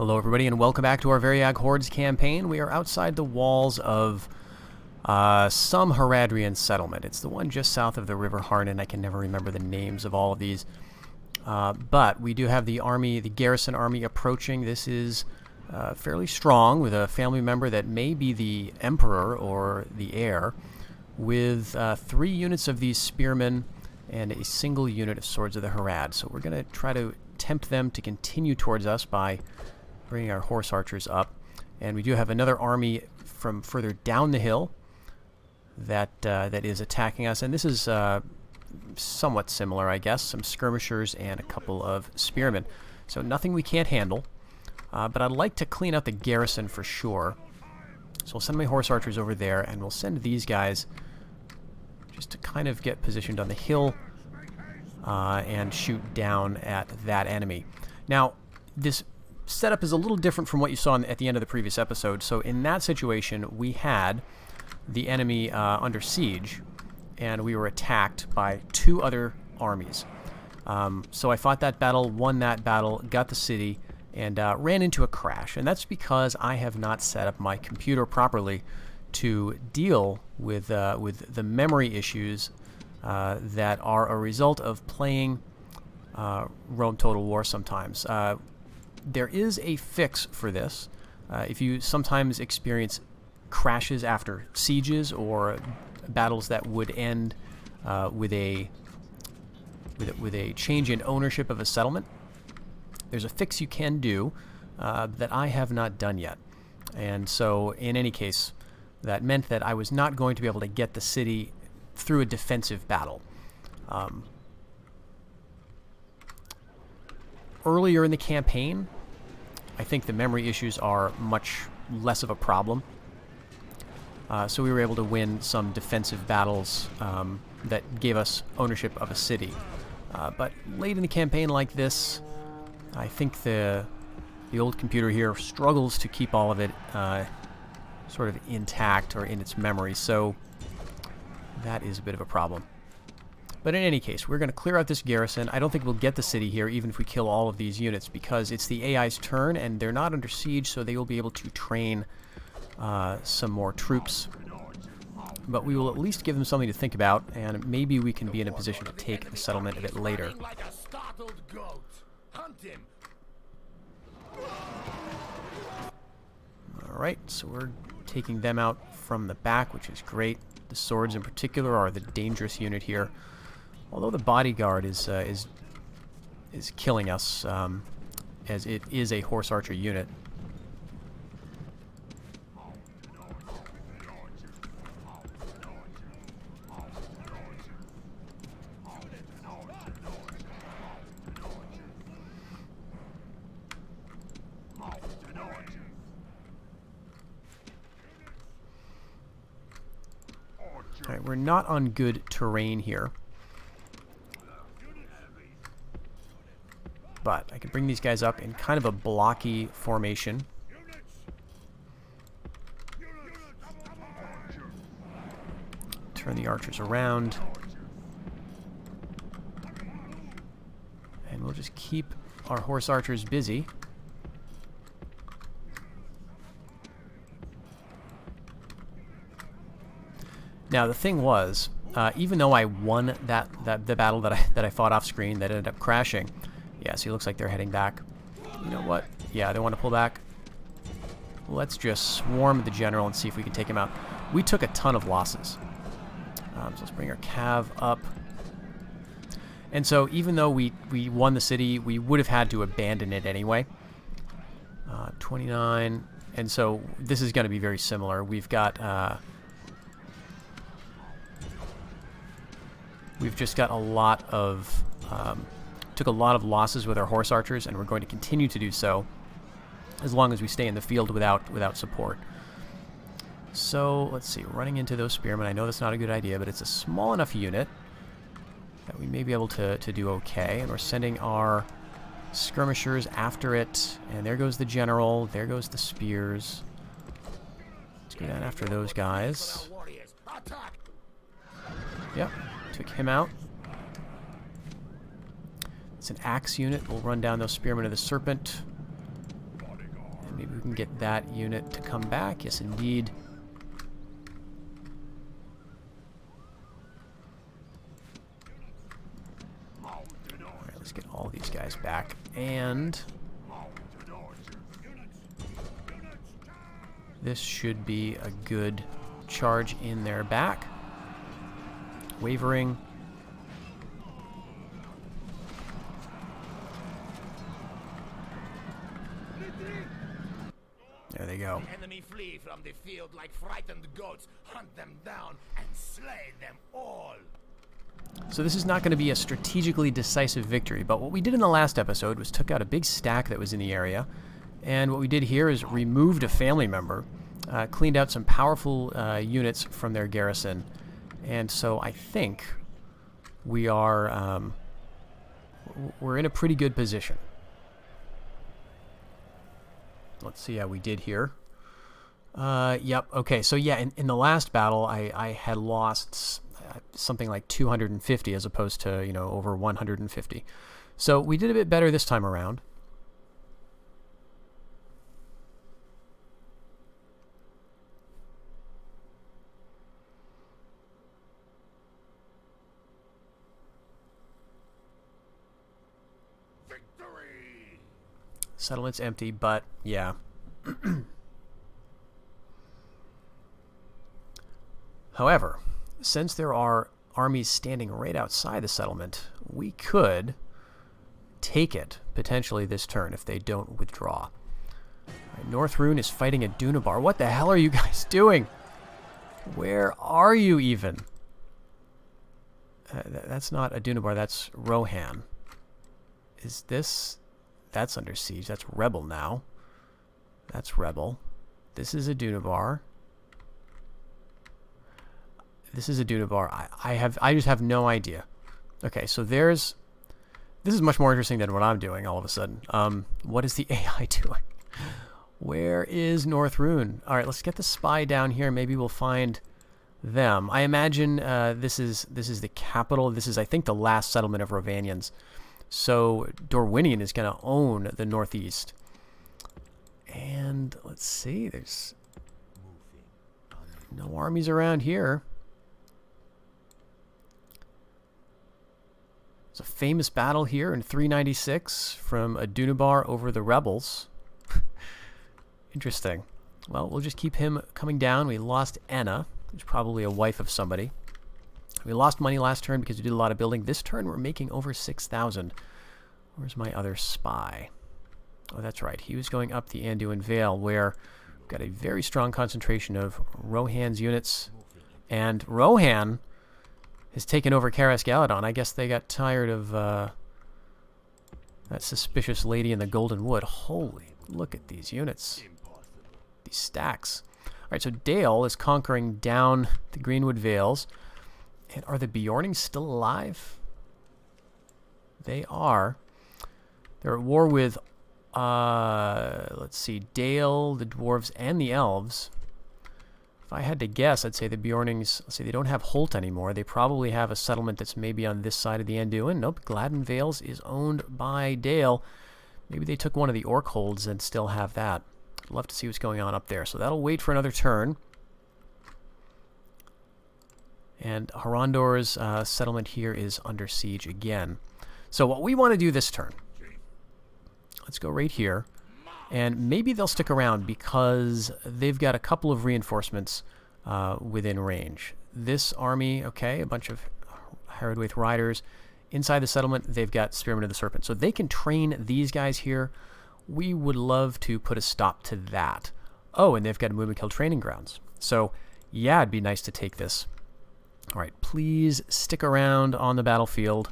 Hello everybody and welcome back to our Variag Hordes campaign. We are outside the walls of some Haradrian settlement. It's the one just south of the river Harnen. I can never remember the names of all of these. But we do have the army, the garrison army approaching. This is fairly strong with a family member that may be the emperor or the heir, with 3 units of these spearmen and a single unit of swords of the Harad. So we're going to try to tempt them to continue towards us by bringing our horse archers up. And we do have another army from further down the hill that is attacking us. And this is somewhat similar, I guess. Some skirmishers and a couple of spearmen. So nothing we can't handle. But I'd like to clean out the garrison for sure. So we'll send my horse archers over there, and we'll send these guys just to kind of get positioned on the hill and shoot down at that enemy. Now, this setup is a little different from what you saw at the end of the previous episode. So in that situation, we had the enemy under siege, and we were attacked by 2 other armies. So I fought that battle, won that battle, got the city, and ran into a crash. And that's because I have not set up my computer properly to deal with the memory issues that are a result of playing Rome Total War sometimes. There is a fix for this. If you sometimes experience crashes after sieges or battles that would end with a change in ownership of a settlement, there's a fix you can do that I have not done yet. And so in any case, that meant that I was not going to be able to get the city through a defensive battle. Earlier in the campaign, I think the memory issues are much less of a problem. So we were able to win some defensive battles that gave us ownership of a city. But late in the campaign like this, I think the old computer here struggles to keep all of it sort of intact or in its memory. So that is a bit of a problem. But in any case, we're going to clear out this garrison. I don't think we'll get the city here, even if we kill all of these units, because it's the AI's turn, and they're not under siege, so they will be able to train some more troops. But we will at least give them something to think about, and maybe we can be in a position to take the settlement a bit later. Alright, so we're taking them out from the back, which is great. The swords in particular are the dangerous unit here. Although the bodyguard is killing us, as it is a horse archer unit. Alright, we're not on good terrain here. But I can bring these guys up in kind of a blocky formation. Turn the archers around. And we'll just keep our horse archers busy. Now the thing was, even though I won the battle that I fought off screen that ended up crashing, yeah, so it looks like they're heading back. You know what? Yeah, they want to pull back. Let's just swarm the general and see if we can take him out. We took a ton of losses. So let's bring our cav up. And so even though we won the city, we would have had to abandon it anyway. 29. And so this is going to be very similar. We've got... we've just got a lot of... took a lot of losses with our horse archers, and we're going to continue to do so as long as we stay in the field without support. So let's see, running into those spearmen. I know that's not a good idea, but it's a small enough unit that we may be able to do okay. And we're sending our skirmishers after it, and there goes the general, there goes the spears. Let's go down after those guys. Yep, took him out. It's an axe unit. We'll run down those spearmen of the serpent. maybe we can get that unit to come back. Yes, indeed. Alright, let's get all these guys back. And this should be a good charge in their back. Wavering. There they go. The enemy flee from the field like frightened goats. Hunt them down and slay them all. So this is not going to be a strategically decisive victory, but what we did in the last episode was took out a big stack that was in the area, and what we did here is removed a family member, cleaned out some powerful units from their garrison, and so I think we are we're in a pretty good position. Let's see how we did here. Yep, okay, so yeah, in the last battle, I had lost something like 250 as opposed to, you know, over 150. So we did a bit better this time around. Victory! Settlement's empty, but yeah. However, since there are armies standing right outside the settlement, we could take it, potentially this turn, if they don't withdraw. Right, North Rune is fighting a Dunabar. What the hell are you guys doing? Where are you even? That's not a Dunabar, that's Rohan. Is this... That's under siege. That's Rebel now. That's Rebel. This is a Dunabar. This is a Dunabar. I just have no idea. Okay, so there's... This is much more interesting than what I'm doing all of a sudden. What is the AI doing? Where is North Rune? Alright, let's get the spy down here. Maybe we'll find them. I imagine this is the capital. This is, I think, the last settlement of Rovanians. So Dorwinian is going to own the northeast. And let's see, there's no armies around here. There's a famous battle here in 396 from a Dunabar over the rebels. Interesting. Well, we'll just keep him coming down. We lost Enna, who's probably a wife of somebody. We lost money last turn because we did a lot of building. This turn we're making over 6,000. Where's my other spy? Oh, that's right. He was going up the Anduin Vale, where we've got a very strong concentration of Rohan's units. And Rohan has taken over Karas Galadon. I guess they got tired of that suspicious lady in the Golden Wood. Holy, look at these units. These stacks. Alright, so Dale is conquering down the Greenwood Vales. And are the Bjornings still alive? They are. They're at war with, let's see, Dale, the dwarves, and the elves. If I had to guess, I'd say the Bjornings, let's see, they don't have Holt anymore. They probably have a settlement that's maybe on this side of the Anduin. Nope, Gladden Vales is owned by Dale. Maybe they took one of the Orc holds and still have that. I'd love to see what's going on up there. So that'll wait for another turn. And Harondor's settlement here is under siege again. So what we want to do this turn, let's go right here, and maybe they'll stick around because they've got a couple of reinforcements within range. This army, okay, a bunch of Haradrian riders. Inside the settlement, they've got Spearmen of the Serpent. So they can train these guys here. We would love to put a stop to that. Oh, and they've got Move and Kill training grounds. So, yeah, it'd be nice to take this. All right, please stick around on the battlefield.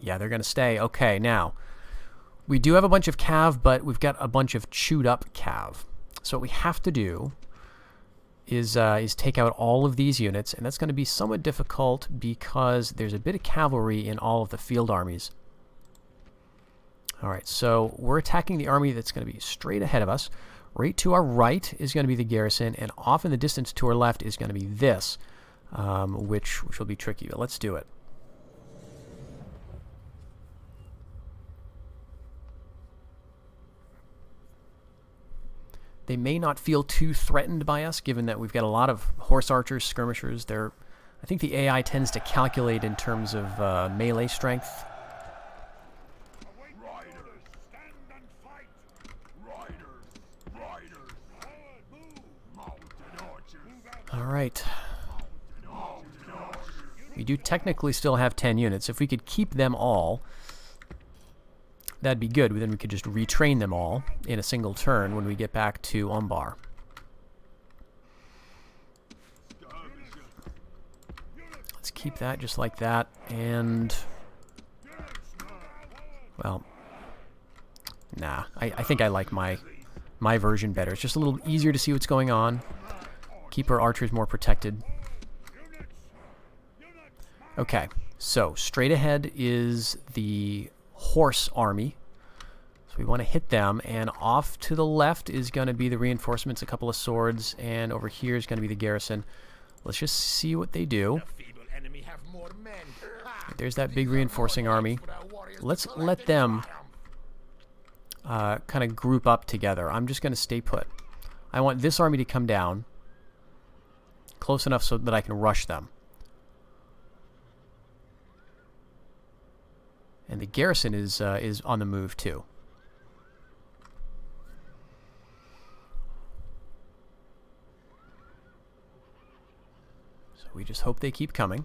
Yeah, they're going to stay. Okay, now, we do have a bunch of cav, but we've got a bunch of chewed up cav. So what we have to do is take out all of these units, and that's going to be somewhat difficult because there's a bit of cavalry in all of the field armies. All right, so we're attacking the army that's going to be straight ahead of us. Right to our right is going to be the garrison, and off in the distance to our left is going to be this, which will be tricky, but let's do it. They may not feel too threatened by us, given that we've got a lot of horse archers, skirmishers. I think the AI tends to calculate in terms of melee strength. Riders, stand and fight! Riders! Mounted archers! All right. We do technically still have 10 units. If we could keep them all, that'd be good. Then we could just retrain them all in a single turn when we get back to Umbar. Let's keep that just like that. And, well, nah. I think I like my version better. It's just a little easier to see what's going on. Keep our archers more protected. Okay, so straight ahead is the horse army. So we want to hit them, and off to the left is going to be the reinforcements, a couple of swords, and over here is going to be the garrison. Let's just see what they do. There's that big reinforcing army. Let's let them kind of group up together. I'm just going to stay put. I want this army to come down close enough so that I can rush them. And the garrison is on the move too. So we just hope they keep coming.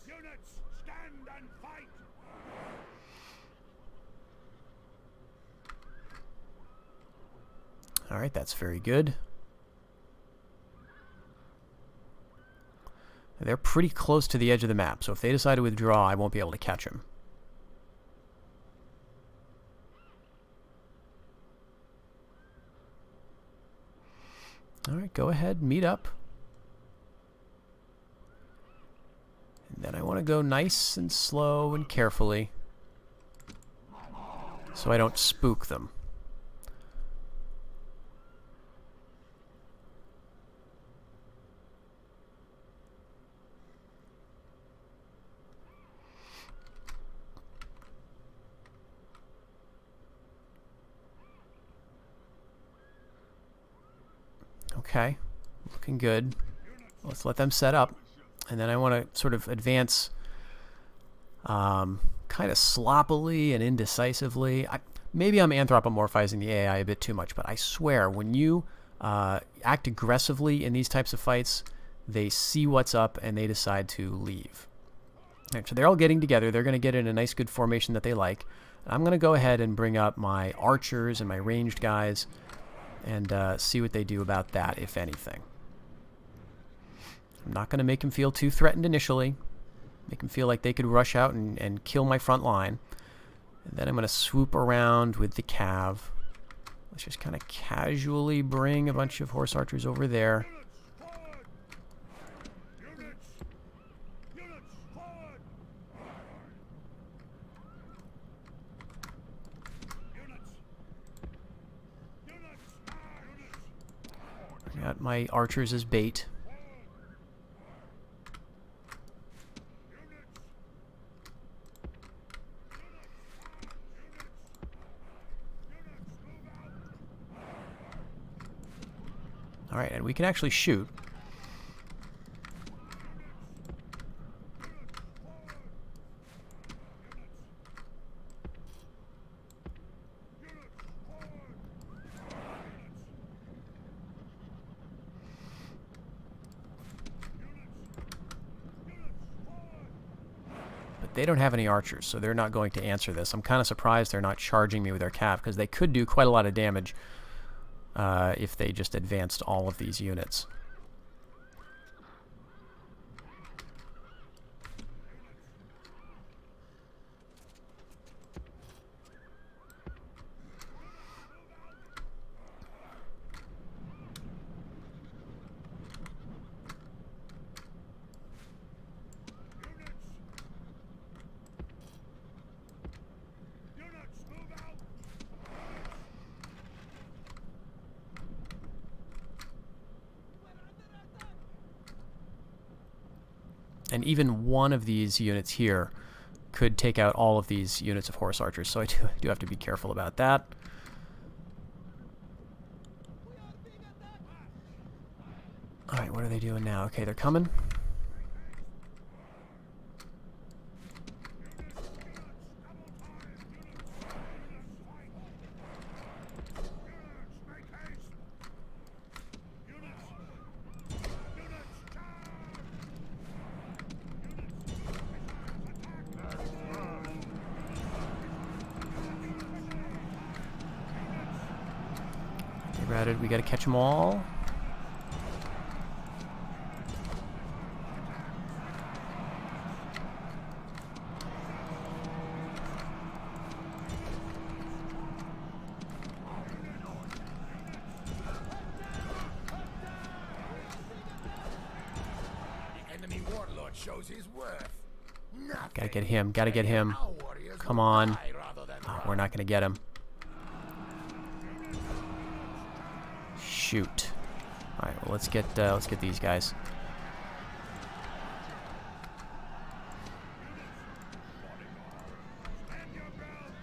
Units, stand and fight! All right, that's very good. They're pretty close to the edge of the map, so if they decide to withdraw, I won't be able to catch them. All right, go ahead, meet up. And then I want to go nice and slow and carefully so I don't spook them. Okay, looking good. Let's let them set up. And then I want to sort of advance kind of sloppily and indecisively. Maybe I'm anthropomorphizing the AI a bit too much, but I swear, when you act aggressively in these types of fights, they see what's up and they decide to leave. Right, so they're all getting together. They're going to get in a nice, good formation that they like. I'm going to go ahead and bring up my archers and my ranged guys and see what they do about that, if anything. I'm not going to make them feel too threatened initially. Make them feel like they could rush out and kill my front line. And then I'm going to swoop around with the cav. Let's just kind of casually bring a bunch of horse archers over there. Got my archers as bait. All right, and we can actually shoot. They don't have any archers, so they're not going to answer this. I'm kind of surprised they're not charging me with their cav, because they could do quite a lot of damage if they just advanced all of these units. And even one of these units here could take out all of these units of horse archers, so I do have to be careful about that. Alright, what are they doing now? Okay, they're coming. We gotta catch them all. The enemy warlord shows his worth. Gotta get him. Gotta get him. Come on. Oh, we're not gonna get him. Shoot. All right. Well, let's get these guys.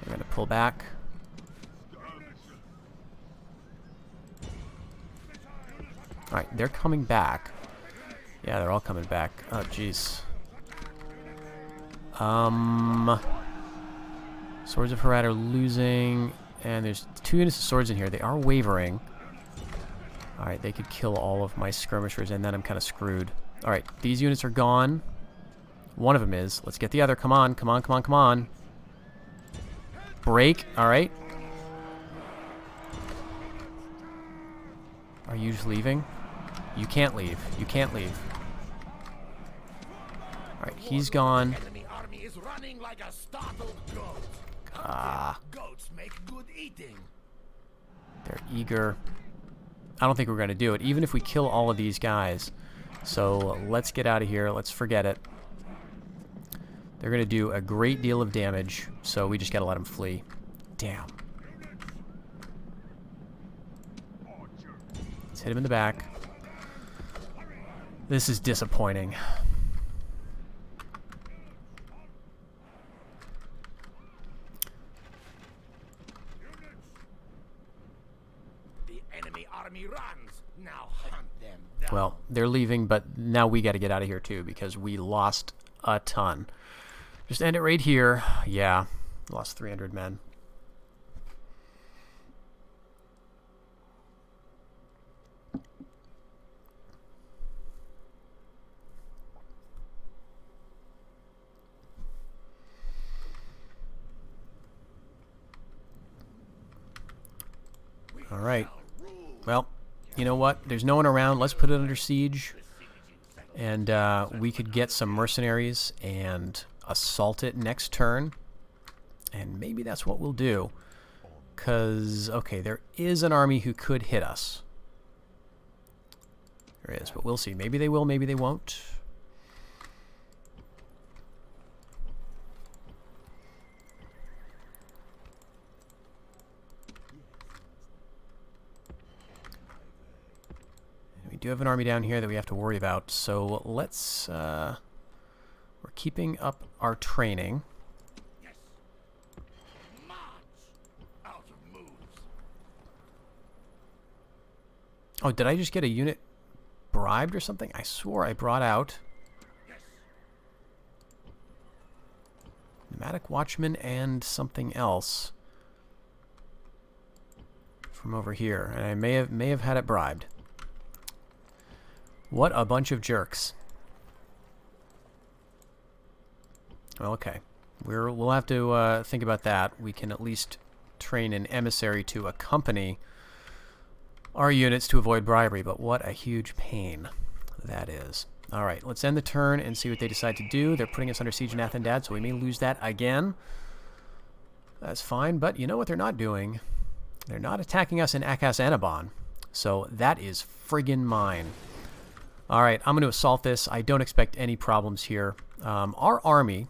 They're gonna pull back. All right. They're coming back. Yeah, they're all coming back. Oh, jeez. Swords of Harad are losing, and there's 2 units of swords in here. They are wavering. Alright, they could kill all of my skirmishers, and then I'm kind of screwed. Alright, these units are gone. One of them is. Let's get the other. Come on, come on, come on, come on. Break. Alright. Are you just leaving? You can't leave. You can't leave. Alright, he's gone. Enemy army is running like a startled goat. Goats make good eating. They're eager. I don't think we're going to do it, even if we kill all of these guys. So let's get out of here. Let's forget it. They're going to do a great deal of damage, so we just got to let them flee. Damn. Let's hit him in the back. This is disappointing. Runs. Now hunt them down. Well, they're leaving, but now we got to get out of here too because we lost a ton. Just end it right here. Yeah, lost 300 men. All right. Well, you know what? There's no one around. Let's put it under siege. And we could get some mercenaries and assault it next turn. And maybe that's what we'll do. Because, okay, there is an army who could hit us. There is, but we'll see. Maybe they will, maybe they won't. We do have an army down here that we have to worry about, so let's, we're keeping up our training. Yes. March. Out of moves. Oh, did I just get a unit bribed or something? I swore I brought out Yes. Pneumatic Watchman and something else from over here, and I may have had it bribed. What a bunch of jerks. Well, okay. We'll have to think about that. We can at least train an emissary to accompany our units to avoid bribery, but what a huge pain that is. All right, let's end the turn and see what they decide to do. They're putting us under siege in Athendad, so we may lose that again. That's fine, but you know what they're not doing? They're not attacking us in Akas Anabon, so that is friggin' mine. All right, I'm going to assault this. I don't expect any problems here. Our army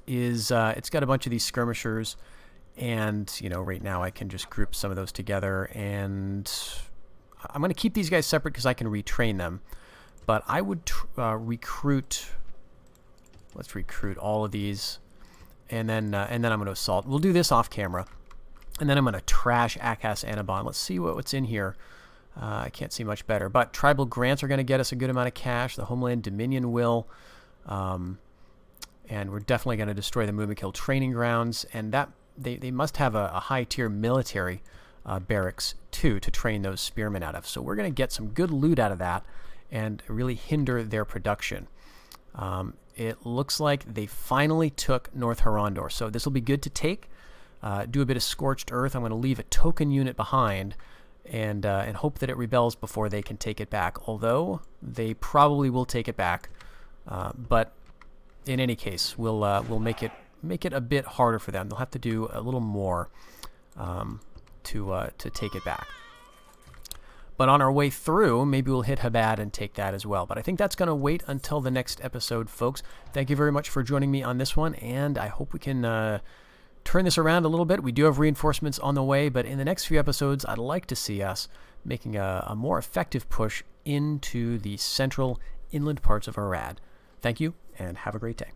is, it's got a bunch of these skirmishers, and, you know, right now I can just group some of those together, and I'm going to keep these guys separate because I can retrain them. But I would recruit, let's recruit all of these, and then I'm going to assault. We'll do this off camera, and then I'm going to trash Akas Anabon. Let's see what's in here. I can't see much better. But tribal grants are going to get us a good amount of cash. The Homeland Dominion will. And we're definitely going to destroy the Mumakil training grounds. And that they must have a high-tier military barracks, too, to train those spearmen out of. So we're going to get some good loot out of that and really hinder their production. It looks like they finally took North Harondor. So this will be good to take. Do a bit of Scorched Earth. I'm going to leave a token unit behind and hope that it rebels before they can take it back. Although they probably will take it back, but in any case, we'll make it a bit harder for them. They'll have to do a little more to take it back. But on our way through, maybe we'll hit Habad and take that as well. But I think that's going to wait until the next episode, folks. Thank you very much for joining me on this one, and I hope we can turn this around a little bit. We do have reinforcements on the way, but in the next few episodes, I'd like to see us making a more effective push into the central inland parts of Arad. Thank you, and have a great day.